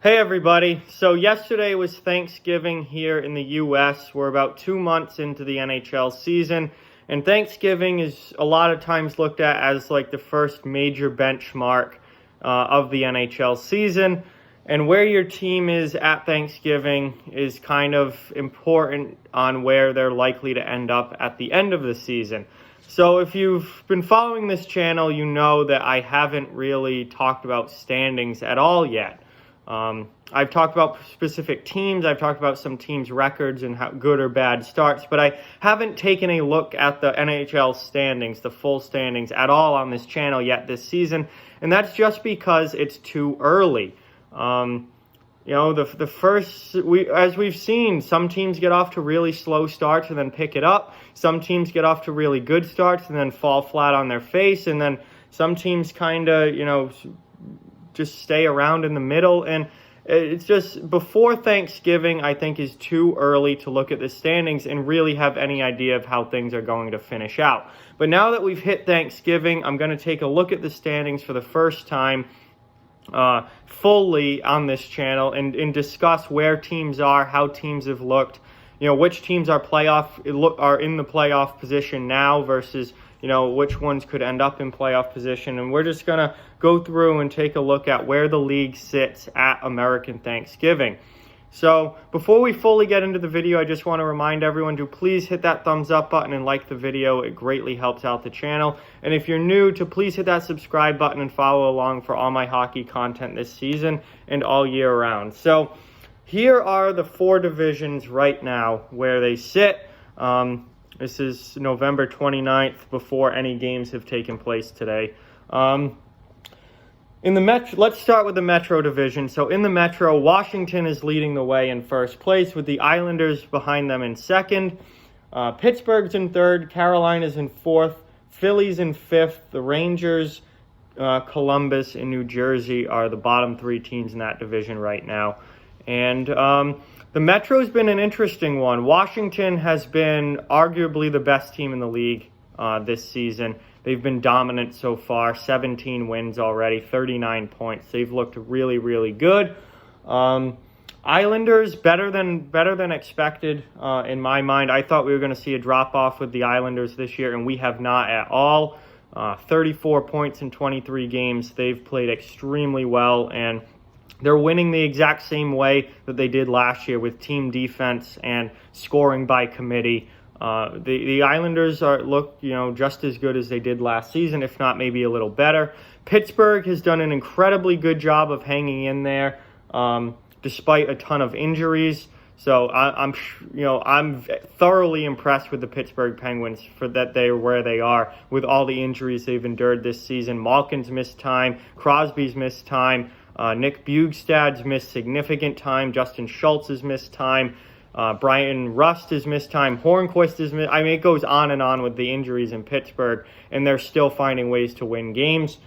Hey everybody, so yesterday was Thanksgiving here in the US. We're about 2 months into the NHL season, and Thanksgiving is a lot of times looked at as like the first major benchmark of the NHL season, and where your team is at Thanksgiving is kind of important on where they're likely to end up at the end of the season. So if you've been following this channel, you know that I haven't really talked about standings at all yet. I've talked about specific teams, I've talked about some teams' records and how good or bad starts, but I haven't taken a look at the NHL standings, the full standings at all on this channel yet this season, and that's just because it's too early. As we've seen, some teams get off to really slow starts and then pick it up. Some teams get off to really good starts and then fall flat on their face, and then some teams kind of, just stay around in the middle. And it's just before Thanksgiving, I think, is too early to look at the standings and really have any idea of how things are going to finish out. But now that we've hit Thanksgiving, I'm going to take a look at the standings for the first time fully on this channel and discuss where teams are, how teams have looked, which teams are in the playoff position now versus which ones could end up in playoff position. And we're just going to go through and take a look at where the league sits at American Thanksgiving. So before we fully get into the video, I just want to remind everyone to please hit that thumbs up button and like the video. It greatly helps out the channel. And if you're new, to please hit that subscribe button and follow along for all my hockey content this season and all year round. So here are the 4 divisions right now where they sit. This is November 29th, before any games have taken place today. Let's start with the Metro division. So in the Metro, Washington is leading the way in first place, with the Islanders behind them in second. Pittsburgh's in third, Carolina's in fourth, Philly's in fifth. The Rangers, Columbus, and New Jersey are the bottom 3 teams in that division right now. And the Metro's been an interesting one. Washington has been arguably the best team in the league this season. They've been dominant so far, 17 wins already, 39 points. They've looked really, really good. Islanders, better than expected in my mind. I thought we were going to see a drop-off with the Islanders this year, and we have not at all. 34 points in 23 games. They've played extremely well, and they're winning the exact same way that they did last year, with team defense and scoring by committee. The Islanders look just as good as they did last season, if not maybe a little better. Pittsburgh has done an incredibly good job of hanging in there despite a ton of injuries. So I'm thoroughly impressed with the Pittsburgh Penguins for that they're where they are with all the injuries they've endured this season. Malkin's missed time, Crosby's missed time. Nick Bjugstad's missed significant time. Justin Schultz has missed time. Brian Rust has missed time. Hornquist has missed. It goes on and on with the injuries in Pittsburgh, and they're still finding ways to win games.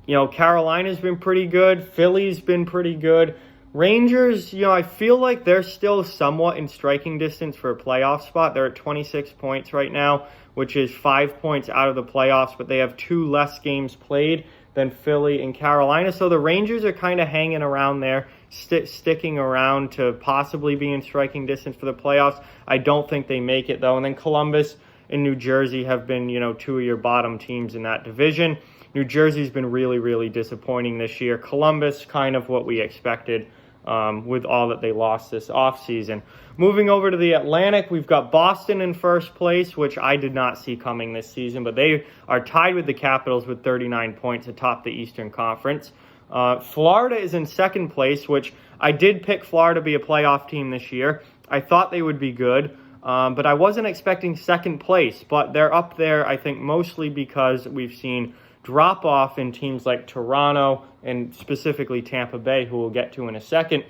Carolina's been pretty good. Philly's been pretty good. Rangers, I feel like they're still somewhat in striking distance for a playoff spot. They're at 26 points right now, which is 5 points out of the playoffs, but they have 2 less games played than Philly and Carolina. So the Rangers are kind of hanging around there, sticking around to possibly be in striking distance for the playoffs. I don't think they make it, though. And then Columbus and New Jersey have been, 2 of your bottom teams in that division. New Jersey's been really, really disappointing this year. Columbus, kind of what we expected with all that they lost this offseason. Moving over to the Atlantic, we've got Boston in first place, which I did not see coming this season, but they are tied with the Capitals with 39 points atop the Eastern Conference. Florida is in second place, which I did pick Florida to be a playoff team this year. I thought they would be good, but I wasn't expecting second place. But they're up there, I think, mostly because we've seen drop-off in teams like Toronto and specifically Tampa Bay, who we'll get to in a second.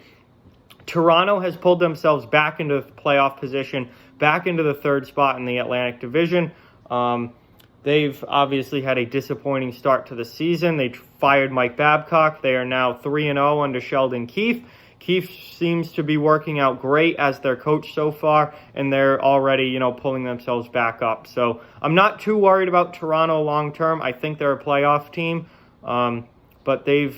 Toronto has pulled themselves back into playoff position, back into the 3rd spot in the Atlantic Division. They've obviously had a disappointing start to the season. They fired Mike Babcock. They are now 3-0 under Sheldon Keefe. Keefe seems to be working out great as their coach so far, and they're already, pulling themselves back up. So I'm not too worried about Toronto long term. I think they're a playoff team. but they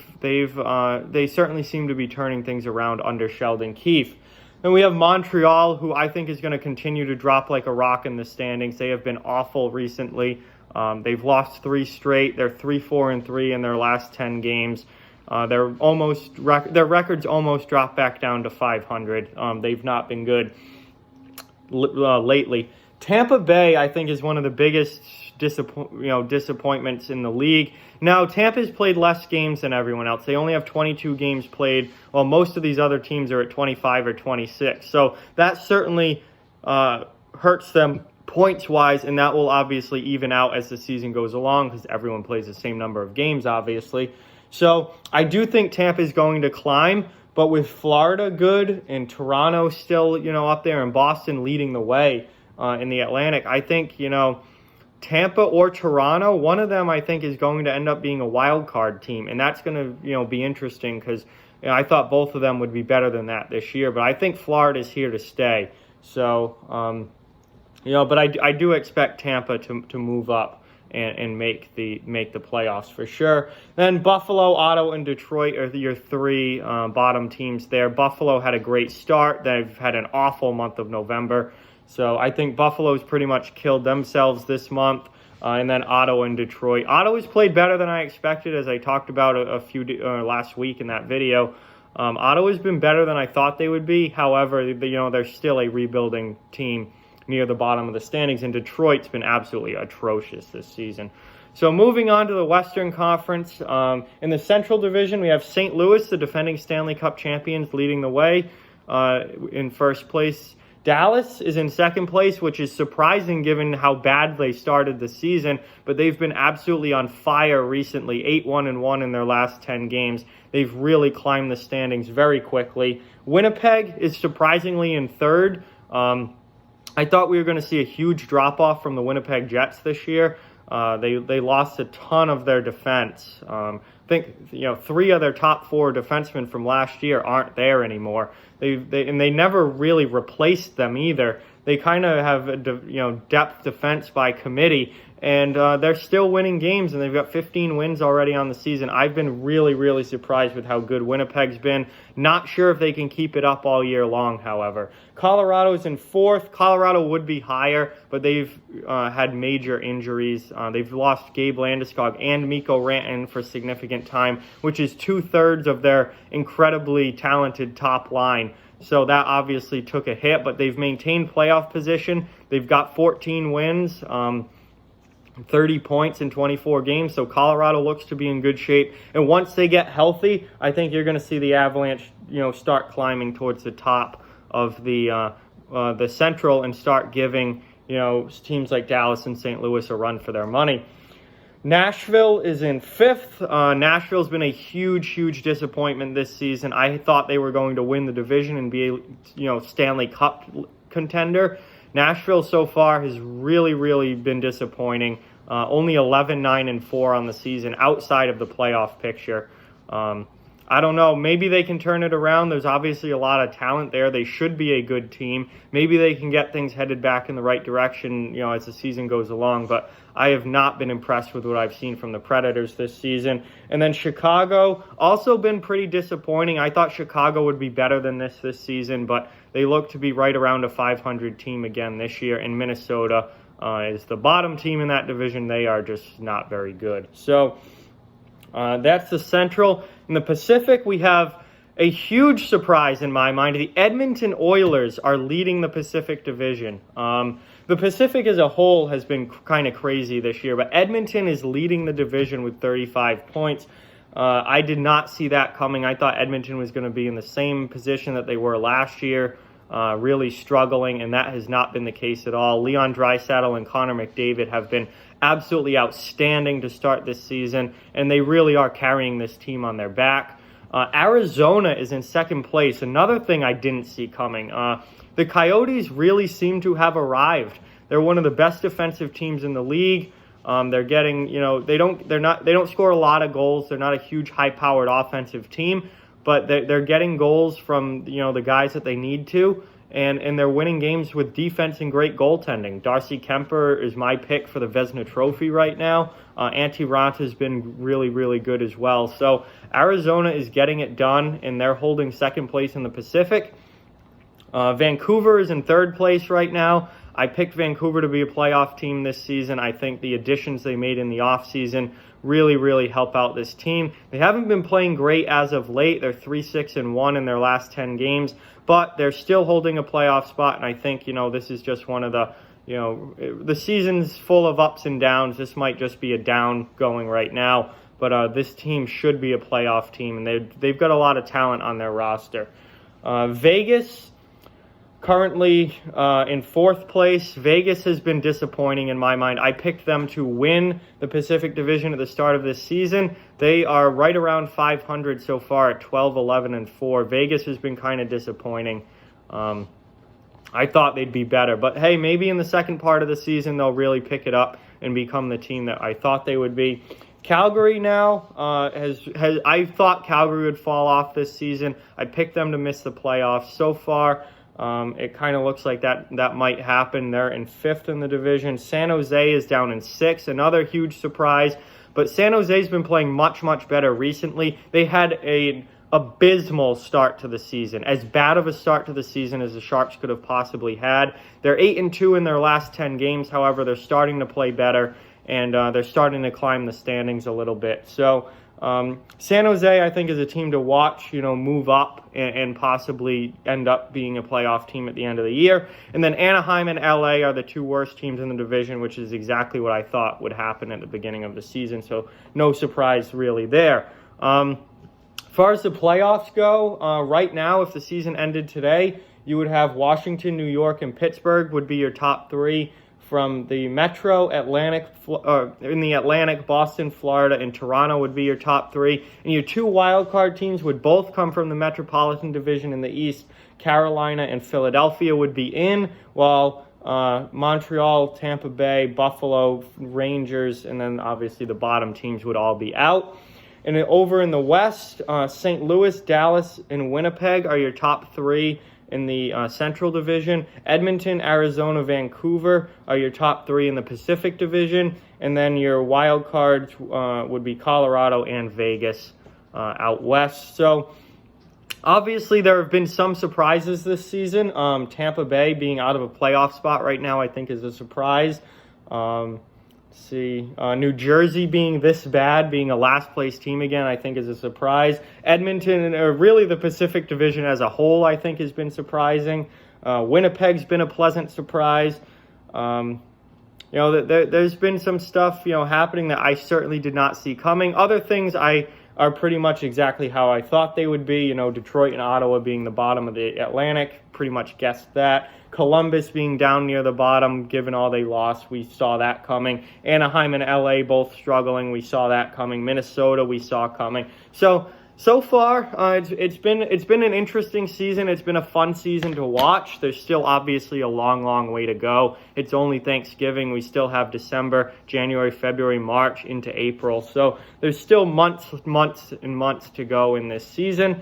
certainly seem to be turning things around under Sheldon Keefe. Then we have Montreal, who I think is going to continue to drop like a rock in the standings. They have been awful recently. They've lost 3 straight. They're 3-4-3 in their last 10 games. Their records almost dropped back down to 500. They've not been good lately. Tampa Bay, I think, is one of the biggest disappointments in the league. Now, Tampa's played less games than everyone else. They only have 22 games played, while most of these other teams are at 25 or 26. So that certainly hurts them points-wise, and that will obviously even out as the season goes along because everyone plays the same number of games, obviously. So I do think Tampa is going to climb, but with Florida good and Toronto still, up there, and Boston leading the way in the Atlantic, I think, Tampa or Toronto, one of them I think is going to end up being a wild card team, and that's going to, be interesting because I thought both of them would be better than that this year, but I think Florida is here to stay. So, but I do expect Tampa to move up and make the playoffs for sure. Then Buffalo, Ottawa, and Detroit are your 3 bottom teams there. Buffalo had a great start. They've had an awful month of November. So I think Buffalo's pretty much killed themselves this month. And then Ottawa and Detroit. Ottawa's played better than I expected, as I talked about last week in that video. Ottawa's been better than I thought they would be. However, they're still a rebuilding team near the bottom of the standings, and Detroit's been absolutely atrocious this season. So moving on to the Western Conference, in the Central Division, we have St. Louis, the defending Stanley Cup champions, leading the way in first place. Dallas is in second place, which is surprising given how bad they started the season, but they've been absolutely on fire recently, 8-1-1 in their last 10 games. They've really climbed the standings very quickly. Winnipeg is surprisingly in third. I thought we were going to see a huge drop-off from the Winnipeg Jets this year. They lost a ton of their defense. I think 3 of their top 4 defensemen from last year aren't there anymore. They never really replaced them either. They kind of have depth defense by committee, and they're still winning games, and they've got 15 wins already on the season. I've been really, really surprised with how good Winnipeg's been. Not sure if they can keep it up all year long, however. Colorado's in 4th. Colorado would be higher, but they've had major injuries. They've lost Gabe Landeskog and Mikko Rantanen for significant time, which is 2/3 of their incredibly talented top line. So that obviously took a hit, but they've maintained playoff position. They've got 14 wins, 30 points in 24 games. So Colorado looks to be in good shape. And once they get healthy, I think you're going to see the Avalanche, start climbing towards the top of the Central and start giving, teams like Dallas and St. Louis a run for their money. Nashville is in 5th. Nashville's been a huge, huge disappointment this season. I thought they were going to win the division and be a, Stanley Cup contender. Nashville so far has really, really been disappointing. Only 11-9-4 on the season outside of the playoff picture. I don't know. Maybe they can turn it around. There's obviously a lot of talent there. They should be a good team. Maybe they can get things headed back in the right direction, as the season goes along. But I have not been impressed with what I've seen from the Predators this season. And then Chicago, also been pretty disappointing. I thought Chicago would be better than this season, but they look to be right around a 500 team again this year. And Minnesota is the bottom team in that division. They are just not very good. So that's the Central. In the Pacific, we have a huge surprise in my mind. The Edmonton Oilers are leading the Pacific Division. The Pacific as a whole has been kind of crazy this year, but Edmonton is leading the division with 35 points. I did not see that coming. I thought Edmonton was going to be in the same position that they were last year, really struggling, and that has not been the case at all. Leon Draisaitl and Connor McDavid have been absolutely outstanding to start this season, and they really are carrying this team on their back. Arizona is in second place. Another thing I didn't see coming. The Coyotes really seem to have arrived. They're one of the best defensive teams in the league. They're getting, they don't score a lot of goals. They're not a huge high-powered offensive team, but they're getting goals from, the guys that they need to. and they're winning games with defense and great goaltending. Darcy Kemper is my pick for the Vezina Trophy right now. Antti Raanta has been really, really good as well. So Arizona is getting it done, and they're holding second place in the Pacific. Vancouver is in third place right now. I picked Vancouver to be a playoff team this season. I think the additions they made in the offseason really, really help out this team. They haven't been playing great as of late. They're 3-6-1 in their last 10 games, but they're still holding a playoff spot, and I think, this is just one of the, the season's full of ups and downs. This might just be a down going right now, but this team should be a playoff team, and they've got a lot of talent on their roster. Vegas, currently in fourth place. Vegas has been disappointing in my mind. I picked them to win the Pacific Division at the start of this season. They are right around 500 so far at 12-11-4. Vegas has been kind of disappointing. I thought they'd be better, but hey, maybe in the second part of the season they'll really pick it up and become the team that I thought they would be. Calgary now I thought Calgary would fall off this season. I picked them to miss the playoffs. So far, it kind of looks like that might happen. They're in fifth in the division. San Jose is down in sixth, another huge surprise. But San Jose's been playing much, much better recently. They had an abysmal start to the season, as bad of a start to the season as the Sharks could have possibly had. They're 8-2 in their last 10 games. However, they're starting to play better, and they're starting to climb the standings a little bit. So San Jose, I think, is a team to watch, move up and possibly end up being a playoff team at the end of the year. And then Anaheim and LA are the two worst teams in the division, which is exactly what I thought would happen at the beginning of the season. So no surprise really there. As far as the playoffs go, right now, if the season ended today, you would have Washington, New York, and Pittsburgh would be your top three. From the Metro, in the Atlantic, Boston, Florida, and Toronto would be your top three. And your two wildcard teams would both come from the Metropolitan Division in the East. Carolina and Philadelphia would be in, while Montreal, Tampa Bay, Buffalo, Rangers, and then obviously the bottom teams would all be out. And then over in the West, St. Louis, Dallas, and Winnipeg are your top three. In the Central Division. Edmonton, Arizona, Vancouver are your top three in the Pacific Division. And then your wild cards would be Colorado and Vegas out west. So obviously there have been some surprises this season. Tampa Bay being out of a playoff spot right now, I think, is a surprise. New Jersey being this bad, being a last place team again, I think is a surprise. Edmonton, really the Pacific Division as a whole, I think has been surprising. Winnipeg's been a pleasant surprise. There's been some stuff, happening that I certainly did not see coming. Other things are pretty much exactly how I thought they would be. Detroit and Ottawa being the bottom of the Atlantic, pretty much guessed that. Columbus being down near the bottom, given all they lost, we saw that coming. Anaheim and LA both struggling, we saw that coming. Minnesota, we saw coming. So far, it's been an interesting season. It's been a fun season to watch. There's still obviously a long, long way to go. It's only Thanksgiving. We still have December, January, February, March into April. So there's still months and months to go in this season.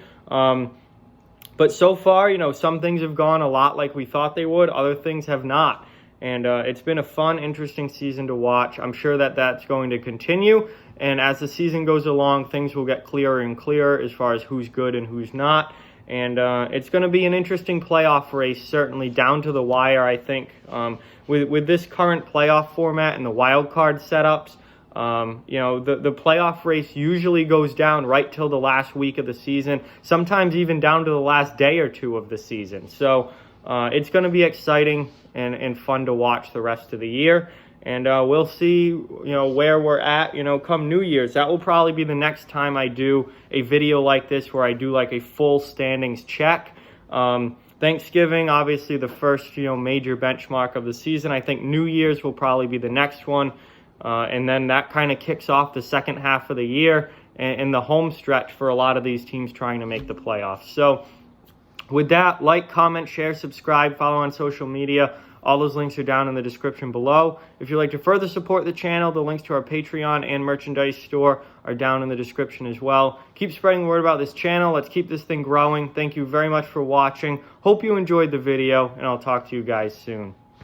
But so far, some things have gone a lot like we thought they would. Other things have not. And it's been a fun, interesting season to watch. I'm sure that that's going to continue. And as the season goes along, things will get clearer and clearer as far as who's good and who's not. And it's going to be an interesting playoff race, certainly down to the wire, I think. With this current playoff format and the wild card setups, the playoff race usually goes down right till the last week of the season, sometimes even down to the last day or two of the season. So it's going to be exciting and fun to watch the rest of the year. And we'll see, where we're at, come New Year's. That will probably be the next time I do a video like this where I do like a full standings check. Thanksgiving, obviously the first, major benchmark of the season. I think New Year's will probably be the next one. And then that kind of kicks off the second half of the year and the home stretch for a lot of these teams trying to make the playoffs. So with that, like, comment, share, subscribe, follow on social media. All those links are down in the description below. If you'd like to further support the channel, the links to our Patreon and merchandise store are down in the description as well. Keep spreading the word about this channel. Let's keep this thing growing. Thank you very much for watching. Hope you enjoyed the video, and I'll talk to you guys soon.